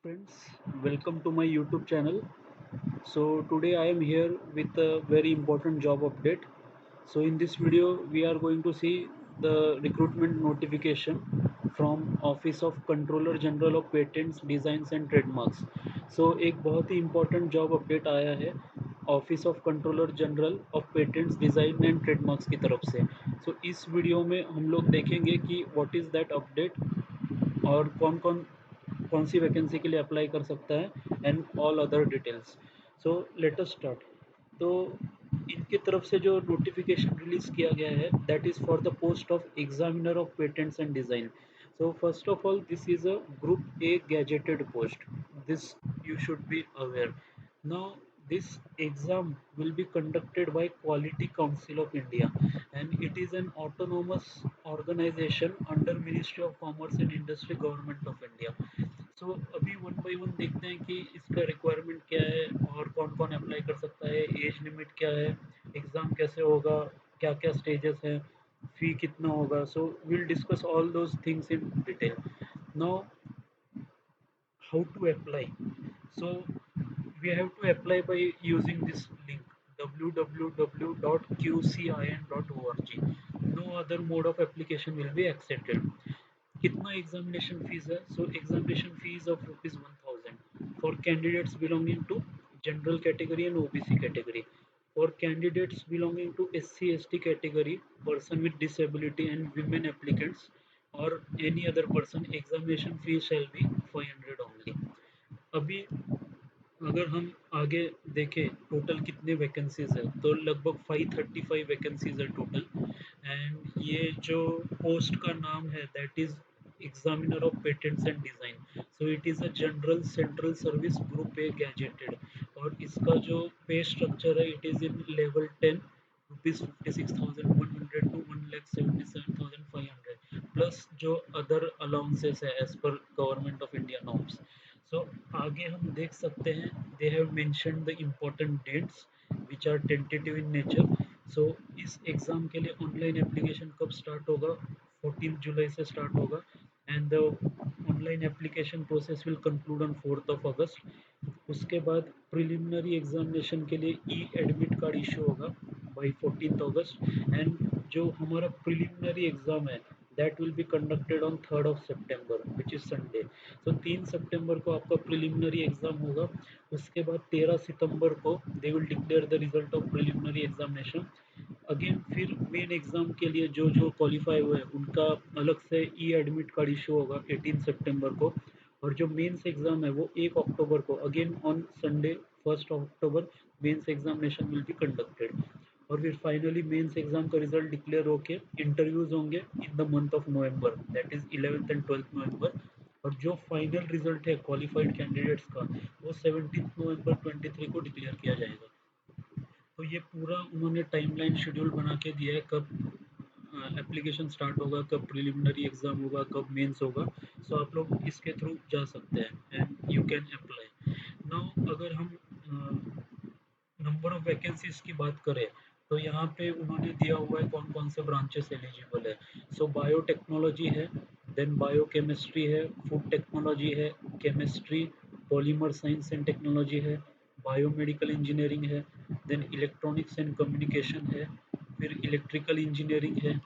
Friends, welcome to my YouTube channel. So today I am here with a very important job update. So in this video we are going to see the recruitment notification from Office of Controller General of Patents, Designs and Trademarks. So एक बहुत ही important job update आया है office of controller general of patents design and trademarks की तरफ से। सो इस video में हम लोग देखेंगे कि व्हाट इज़ दैट अपडेट और कौन कौन कौन सी वैकेंसी के लिए अप्लाई कर सकता है and all other details. So let us start. तो इनकी तरफ से जो नोटिफिकेशन रिलीज किया गया है that is for the post of examiner of patents and design. So first of all this is a group A gazetted post, this you should be aware. Now, this exam will be conducted by Quality Council of India and it is an autonomous organization under Ministry of Commerce and Industry, Government of India. So अभी one by one देखते हैं कि इसका requirement क्या है और कौन कौन अप्लाई कर सकता है, एज लिमिट क्या है, एग्ज़ाम कैसे होगा, क्या क्या स्टेजेस हैं, फ़ी कितना होगा। So will discuss all those things in detail. Now how to apply. So we have to apply by using this link www.qcin.org. No other mode of application will be accepted. कितना examination fees है? So examination fees of ₹1000 for candidates belonging to general category and OBC category, for candidates belonging to SC/ST category, person with disability and women applicants or any other person, examination fee shall be 500 only. अभी अगर हम आगे देखें total कितने vacancies है तो लगभग 535 vacancies है टोटल। एंड ये जो पोस्ट का नाम है that is examiner of patents and design. So it is a general central service group A gazetted और इसका जो पे स्ट्रक्चर है it is in level 10 ₹56,100 to 1,77,500 plus जो अदर अलाउंसेस है as per government of India norms. So आगे हम देख सकते हैं they have mentioned the important dates which are tentative in nature. So इस एग्ज़ाम के लिए ऑनलाइन एप्लीकेशन कब स्टार्ट होगा? 14 जुलाई से स्टार्ट होगा and the online application process will conclude on 4th of अगस्त। उसके बाद प्रिलिमिनरी एग्जामिनेशन के लिए ई एडमिट कार्ड इशू होगा बाई 14th अगस्त एंड जो हमारा प्रिलिमिनरी एग्ज़ाम है that will be conducted on 3rd of September which is Sunday. तो 3 सितंबर को आपका प्रिलिमिनरी एग्ज़ाम होगा। उसके बाद 13 सितंबर को they will declare the result of preliminary examination. Again फिर मेन एग्ज़ाम के लिए जो जो क्वालिफाई हुए हैं उनका अलग से ई एडमिट कार्ड इशू होगा 18 सितंबर को। और जो मेंस एग्ज़ाम है वो 1 अक्टूबर को again on Sunday 1st October mains examination will be conducted. और फिर फाइनली मेंस एग्ज़ाम का रिजल्ट डिक्लेयर होके इंटरव्यूज़ होंगे in the month of November that is 11th and 12th November. और जो फाइनल रिजल्ट है क्वालिफाइड कैंडिडेट्स का वो 17 नवंबर 23 को डिक्लेयर किया जाएगा। तो ये पूरा उन्होंने टाइमलाइन शेड्यूल बना के दिया है कब एप्लीकेशन स्टार्ट होगा, कब प्रिलिमिनरी एग्ज़ाम होगा, कब मेंस होगा। सो आप लोग इसके थ्रू जा सकते हैं and you can apply. Now अगर हम नंबर ऑफ वैकेंसीज की बात करें तो यहाँ पे उन्होंने दिया हुआ है कौन कौन से ब्रांचेस एलिजिबल है। सो बायोटेक्नोलॉजी है, देन बायोकेमिस्ट्री है, फूड टेक्नोलॉजी है, chemistry, polymer science and technology है, बायोमेडिकल इंजीनियरिंग है, देन इलेक्ट्रॉनिक्स एंड कम्युनिकेशन है, फिर इलेक्ट्रिकल इंजीनियरिंग है।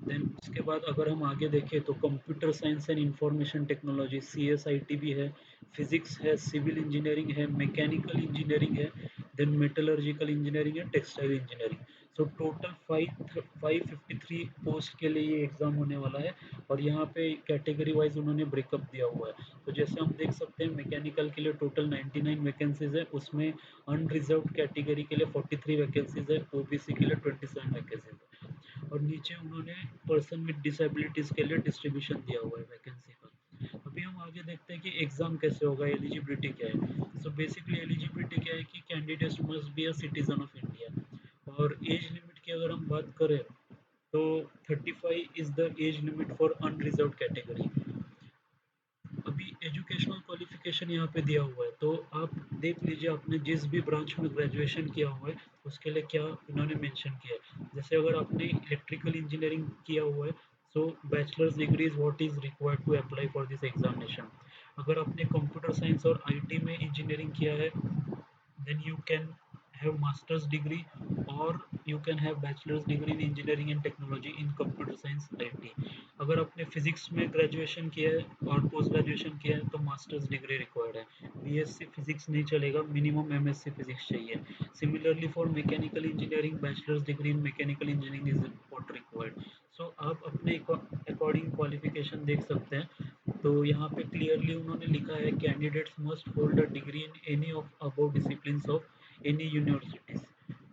देन उसके बाद अगर हम आगे देखें तो computer science and information technology CSIT भी है, फिजिक्स है, सिविल इंजीनियरिंग है, मैकेनिकल इंजीनियरिंग है, देन मेटलर्जिकल इंजीनियरिंग है, textile engineering. So total 553 post के लिए ये एग्ज़ाम होने वाला है। और यहाँ पे कैटेगरी वाइज उन्होंने ब्रेकअप दिया हुआ है। तो जैसे हम देख सकते हैं मैकेनिकल के लिए टोटल 99 वैकेंसीज है, उसमें अनरिजर्व कैटेगरी के लिए 43 वैकेंसीज है, ओबीसी के लिए 27 वैकेंसीज है। और नीचे उन्होंने पर्सन विद डिसेबिलिटीज़ के लिए डिस्ट्रीब्यूशन दिया हुआ है वैकेंसी का। अभी हम आगे देखते हैं कि एग्ज़ाम कैसे होगा, एलिजिबिलिटी क्या है। सो बेसिकली एलिजिबिलिटी क्या है कि candidates must be a citizen of India. और एज लिमिट की अगर हम बात करें तो 35 is the age limit for unreserve category. अभी एजुकेशनल क्वालिफिकेशन यहाँ पे दिया हुआ है तो आप देख लीजिए आपने जिस भी ब्रांच में ग्रेजुएशन किया हुआ है उसके लिए क्या इन्होंने मेंशन किया है। जैसे अगर आपने इलेक्ट्रिकल इंजीनियरिंग किया हुआ है so bachelor's degree is what is required to apply for this examination. अगर आपने कंप्यूटर साइंस और आईटी में इंजीनियरिंग किया है, then you can have master's degree or you can have bachelor's degree in engineering and technology in computer science IT. अगर आपने physics में graduation किया है और पोस्ट ग्रेजुएशन किया है तो मास्टर्स डिग्री रिक्वायर्ड है। बीएससी फिजिक्स नहीं चलेगा, मिनिमम एमएससी फिजिक्स चाहिए। Similarly for mechanical engineering bachelor's degree in mechanical engineering is what required. So आप अपने अकॉर्डिंग क्वालिफिकेशन देख सकते हैं। तो यहाँ पे क्लियरली उन्होंने लिखा है candidates must hold a degree in any of above disciplines of any universities.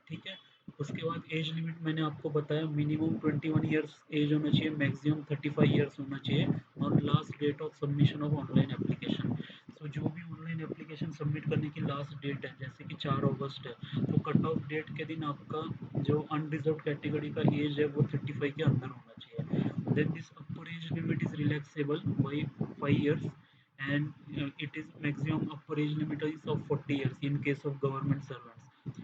ठीक है। उसके बाद एज लिमिट मैंने आपको बताया, मिनिमम 21 ईयर्स एज होना चाहिए, मैक्सिमम 35 ईयर्स होना चाहिए। और last date of submission of online application, so जो भी ऑनलाइन एप्लीकेशन सबमिट करने की लास्ट डेट है जैसे कि 4 अगस्त है, तो कट ऑफ डेट के दिन आपका जो अनरिजर्व कैटेगरी का एज है वो 35 के अंदर होना चाहिए। Then this upper age limit is relaxable by 5 years, and it is maximum upper age limit is of 40 years in case of government servants।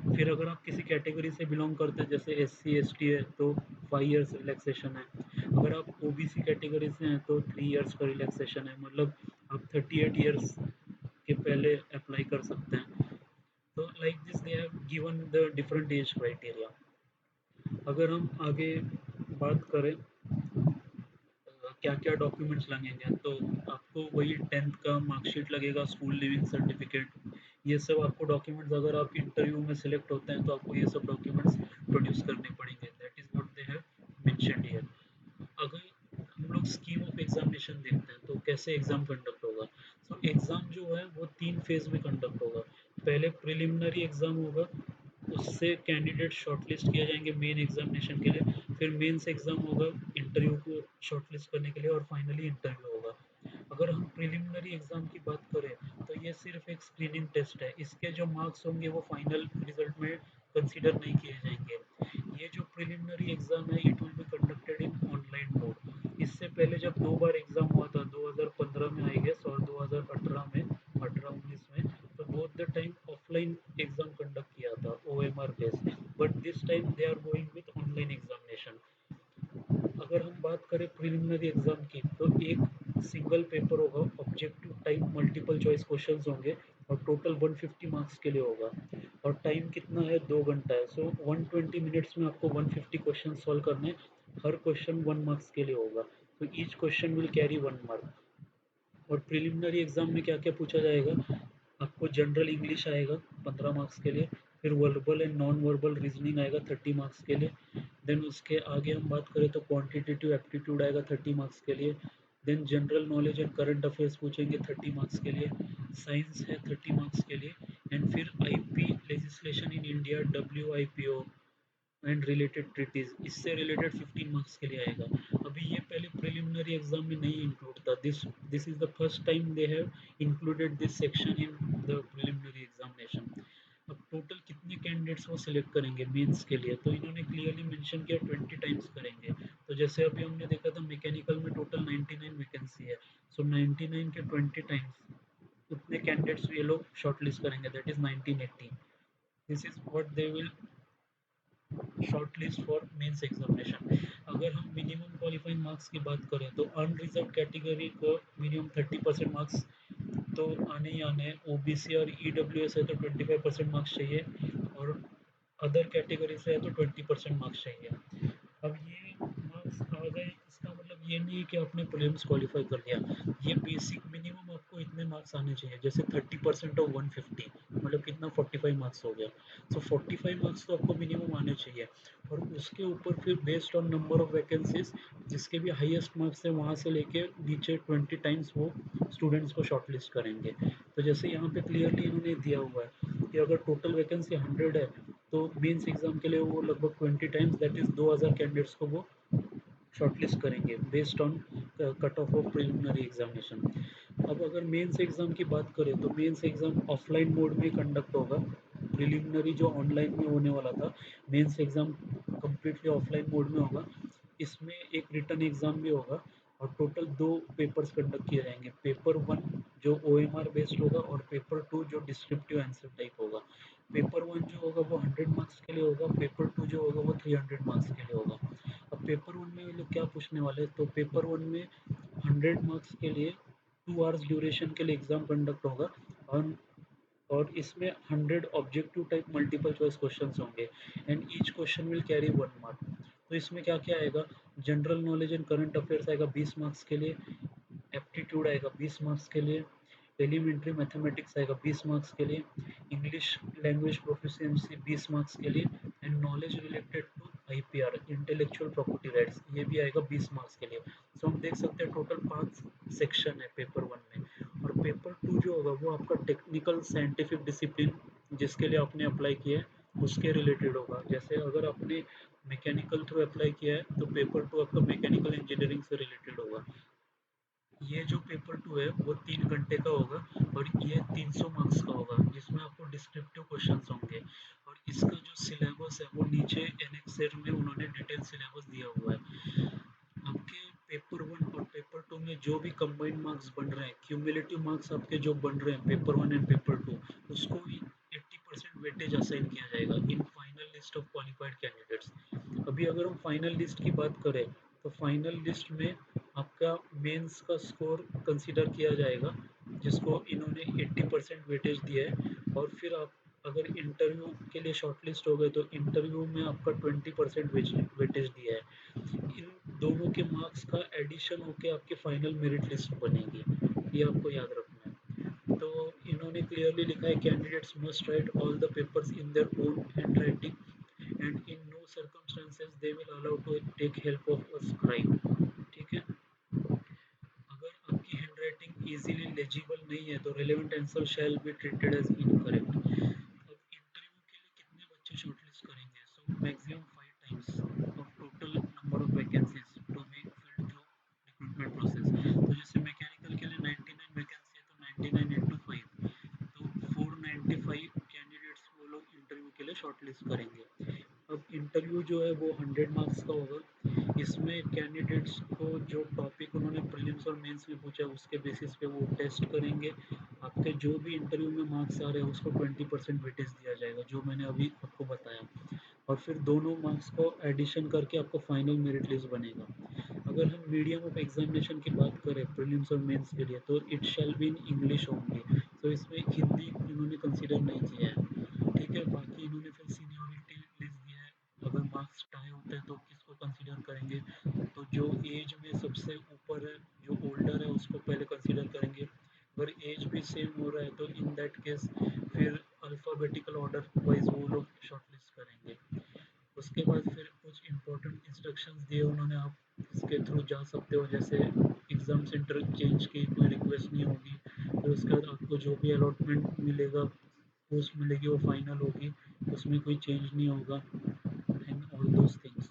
फिर अगर आप किसी कैटेगरी से बिलोंग करते हैं जैसे SC ST है तो 5 इयर्स रिलैक्सेशन है। अगर आप OBC कैटेगरी से हैं तो 3 इयर्स का रिलैक्सेशन है, मतलब आप 38 इयर्स के पहले अप्लाई कर सकते हैं। तो like this they have given the different age criteria. अगर हम आगे बात करें क्या क्या डॉक्यूमेंट्स लगेंगे, तो आपको वही 10th का मार्कशीट लगेगा, स्कूल लिविंग सर्टिफिकेट, ये सब आपको डॉक्यूमेंट्स, अगर आप इंटरव्यू में सिलेक्ट होते हैं तो आपको ये सब डॉक्यूमेंट्स प्रोड्यूस करने पड़ेंगे। That is what they have mentioned here. अगर हम लोग स्कीम ऑफ एग्जामिनेशन देखते हैं तो कैसे एग्जाम कंडक्ट होगा। सो एग्जाम जो है वो 3 फेज में कंडक्ट होगा। पहले प्रिलिमिनरी एग्जाम होगा, उससे कैंडिडेट शॉर्टलिस्ट किए जाएंगे मेन एग्जामिनेशन के लिए। फिर मेंस एग्जाम होगा इंटरव्यू को शॉर्टलिस्ट करने के लिए, और फाइनली इंटरव्यू होगा। अगर हम प्रिलिमिनरी एग्जाम की बात करें तो ये सिर्फ एक स्क्रीनिंग टेस्ट है, इसके जो मार्क्स होंगे वो फाइनल रिजल्ट में कंसीडर नहीं किए जाएंगे। ये जो प्रिलिमिनरी एग्जाम है it will be conducted in online mode. इससे पहले जब 2 बार एग्जाम हुआ था 2015 में आई गेस और 2018 में, 18-19 में, तो both the time offline exam conduct किया था OMR based, but this time they are going with online examination. अगर हम बात करें प्रिलिमिनरी एग्जाम की तो एक सिंगल पेपर होगा, objective type multiple choice questions होंगे और टोटल 150 मार्क्स के लिए होगा। और टाइम कितना है, 2 घंटा है। सो 120 मिनट्स में आपको 150 क्वेश्चन सॉल्व करने, हर क्वेश्चन 1 मार्क्स के लिए होगा। तो each question will carry 1 mark. और प्रिलिमिनरी एग्जाम में क्या क्या पूछा जाएगा, आपको जनरल इंग्लिश आएगा 15 मार्क्स के लिए, फिर verbal and non verbal reasoning आएगा 30 मार्क्स के लिए। देन उसके आगे हम बात करें तो क्वांटिटेटिव एप्टीट्यूड आएगा 30 मार्क्स के लिए। Then general knowledge and current affairs पूछेंगे 30 मार्क्स के लिए। साइंस है 30 मार्क्स के लिए। एंड फिर IP legislation in India, WIPO and related treaties, इससे रिलेटेड 15 मार्क्स के लिए आएगा। अभी ये पहले प्रिलिमिनरी एग्जाम में नहीं इंक्लूड था, this this is the first time they have included this section in the preliminary examination. अब टोटल कितने कैंडिडेट्स वो सिलेक्ट करेंगे मेंस के लिए, तो इन्होंने क्लियरली मेंशन किया 20 टाइम्स करेंगे। तो जैसे अभी हमने देखा था मैकेनिकल में टोटल 99 वैकेंसी है, सो 99 के 20 टाइम्स उतने कैंडिडेट्स ये लोग शॉर्टलिस्ट करेंगे, that is 1980। This is what they will shortlist for mains examination. अगर हम मिनिमम क्वालिफाइंग मार्क्स की बात करें तो अनरिजर्व कैटेगरी को मिनिमम 30% मार्क्स तो आने ही आने हैं। OBC और EWS है तो 25% मार्क्स चाहिए, और अदर कैटेगरी से है तो 20% मार्क्स चाहिए। अब ये मार्क्स आ गए, इसका मतलब ये नहीं है कि आपने प्रीलिम्स क्वालिफाई कर लिया। ये बेसिक मिनिमम आपको इतने मार्क्स आने चाहिए, जैसे 30% ऑफ 150 मतलब कितना 45 मार्क्स हो गया। सो 45 मार्क्स तो आपको मिनिमम आने चाहिए। और उसके ऊपर फिर based on number of vacancies, जिसके भी हाईएस्ट मार्क्स है वहाँ से लेके नीचे 20 टाइम्स वो स्टूडेंट्स को शॉर्टलिस्ट करेंगे। तो जैसे यहाँ पे क्लियरली इन्होंने दिया हुआ है कि अगर टोटल वैकेंसी 100 है तो मेंस एग्जाम के लिए वो लगभग 20 टाइम्स दैट इज 2000 कैंडिडेट्स को वो शॉर्टलिस्ट करेंगे based on cut off of preliminary examination. अब अगर मेंस एग्जाम की बात करें तो मेंस एग्जाम ऑफलाइन मोड में कंडक्ट होगा। प्रिलिमिनरी जो ऑनलाइन में होने वाला था, mains exam completely offline mode में होगा। इसमें एक रिटर्न एग्जाम भी होगा और टोटल 2 पेपर्स कंडक्ट किए जाएंगे। पेपर 1 जो OMR बेस्ड होगा और पेपर 2 जो डिस्क्रिप्टिव आंसर टाइप होगा। पेपर 1 जो होगा वो 100 मार्क्स के लिए होगा, पेपर 2 जो होगा वो 300 मार्क्स के लिए होगा। अब पेपर 1 में ये लोग क्या पूछने वाले हैं, तो पेपर 1 में 100 मार्क्स के लिए 2 आवर्स ड्यूरेशन के लिए एग्जाम कंडक्ट होगा। और इसमें 100 objective type multiple choice questions होंगे and each question will carry 1 mark. तो इसमें क्या क्या आएगा, general knowledge and current affairs आएगा 20 मार्क्स के लिए, एप्टीट्यूड आएगा 20 मार्क्स के लिए, एलिमेंट्री मैथमेटिक्स आएगा 20 मार्क्स के लिए, इंग्लिश लैंग्वेज प्रोफिशिएंसी 20 मार्क्स के लिए and knowledge related to IPR intellectual property rights ये भी आएगा 20 मार्क्स के लिए। सो हम देख सकते हैं टोटल 5 सेक्शन है पेपर वन में। और पेपर टू जो होगा वो आपका टेक्निकल साइंटिफिक डिसिप्लिन जिसके लिए आपने अप्लाई किया है उसके रिलेटेड होगा। जैसे अगर आपने मैकेनिकल थ्रू अप्लाई किया है तो पेपर टू आपका मैकेनिकल इंजीनियरिंग से रिलेटेड होगा। ये जो पेपर टू है वो 3 घंटे का होगा और ये 300 मार्क्स का होगा जिसमें आपको डिस्क्रिप्टिव क्वेश्चंस होंगे। और इसका जो सिलेबस है वो नीचे एनेक्सर में उन्होंने डिटेल सिलेबस दिया हुआ है। आपके पेपर वन और पेपर टू में जो भी कंबाइंड मार्क्स बन रहे हैं, क्यूमुलेटिव मार्क्स आपके जो बन रहे हैं paper one and paper two, उसको 80% वेटेज असाइन किया जाएगा in final list of qualified candidates. अभी अगर हम फाइनल लिस्ट की बात करें तो फाइनल लिस्ट में आपका मेंस का स्कोर कंसीडर किया जाएगा जिसको इन्होंने 80% वेटेज दिया है। और फिर आप अगर इंटरव्यू के लिए शॉर्टलिस्ट हो गए तो इंटरव्यू में आपका 20% वेटेज दिया है। इन दोनों के मार्क्स का एडिशन होके आपकी फाइनल मेरिट लिस्ट बनेगी, ये आपको याद रखना है। तो इन्होंने क्लियरली लिखा है candidates must write all the papers in their own handwriting and in no circumstances they will allow to take help of a scribe. ठीक है, अगर आपकी हैंड राइटिंग इजीली लेजिबल नहीं है तो relevant answer shall be treated as incorrect. अब interview के लिए कितने बच्चे शॉर्टलिस्ट करेंगे, so maximum 5 times of total number of vacancies to be filled through recruitment process. तो जैसे मैकेनिकल के लिए 99 वैकेंसी है तो 99 इंटू 5, तो 495 कैंडिडेट्स वो लोग इंटरव्यू के लिए शॉर्टलिस्ट करेंगे। अब इंटरव्यू जो है वो 100 मार्क्स का होगा। इसमें कैंडिडेट्स को जो टॉपिक उन्होंने प्रीलिम्स और मेंस में पूछा उसके बेसिस पे वो टेस्ट करेंगे। आपके जो भी इंटरव्यू में मार्क्स आ रहे हैं उसको 20% वेटेज दिया जाएगा जो मैंने अभी आपको बताया। और फिर दोनों मार्क्स को एडिशन करके आपको फाइनल मेरिट लिस्ट बनेगा। अगर हम मीडियम ऑफ एग्जामिनेशन की बात करें प्रीलिम्स और मेंस के लिए तो it shall be in English only. तो इसमें हिंदी इन्होंने कंसिडर नहीं किया है। ठीक है, बाकी इन्होंने फिर सीनियरिटी लिस्ट दिया है। अगर मार्क्स टाई होते हैं तो किसको कंसिडर करेंगे, तो जो एज में सबसे ऊपर है जो ओल्डर है उसको पहले कंसिडर करेंगे। अगर एज भी सेम हो रहा है तो इन दैट केस फिर अल्फ़ाबेटिकल ऑर्डर वाइज वो लोग शॉर्टलिस्ट करेंगे। उसके बाद फिर कुछ इंपॉर्टेंट इंस्ट्रक्शंस दिए उन्होंने, आप इसके थ्रू जा सकते हो। जैसे एग्ज़ाम सेंटर चेंज की कोई रिक्वेस्ट नहीं होगी। फिर उसके बाद आपको जो भी अलॉटमेंट मिलेगा, पोस्ट मिलेगी वो फाइनल होगी, उसमें कोई चेंज नहीं होगा एंड ऑल दोज थिंग्स।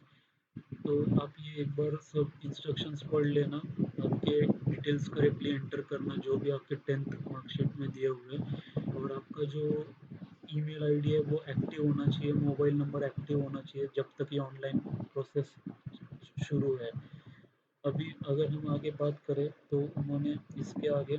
तो आप ये एक बार सब इंस्ट्रक्शंस पढ़ लेना, आपके डिटेल्स करेक्टली एंटर करना जो भी आपके 10th मार्कशीट में दिए हुए हैं। और आपका जो ईमेल आईडी है वो एक्टिव होना चाहिए, मोबाइल नंबर एक्टिव होना चाहिए जब तक ये ऑनलाइन प्रोसेस शुरू है। अभी अगर हम आगे बात करें तो उन्होंने इसके आगे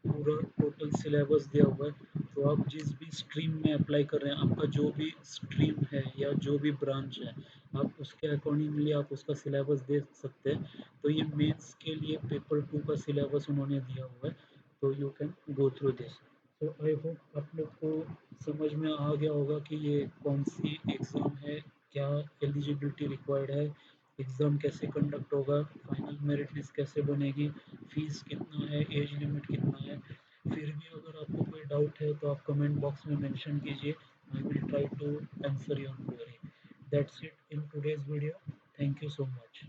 पूरा टोटल सिलेबस दिया हुआ है। तो आप जिस भी स्ट्रीम में अप्लाई कर रहे हैं, आपका जो भी स्ट्रीम है या जो भी ब्रांच है, आप उसके अकॉर्डिंगली आप उसका सिलेबस देख सकते हैं। तो ये मेंस के लिए पेपर टू का सिलेबस उन्होंने दिया हुआ है, तो you can go through this. तो आई होप आप लोग को समझ में आ गया होगा कि ये कौन सी एग्ज़ाम है, क्या एलिजिबिलिटी रिक्वायर्ड है, एग्ज़ाम कैसे कंडक्ट होगा, फाइनल मेरिट लिस्ट कैसे बनेगी, फीस कितना है, एज लिमिट कितना है। फिर भी अगर आपको कोई डाउट है तो आप कमेंट बॉक्स में मेंशन कीजिए, I will try to answer your query. That's it in today's video, thank you so much.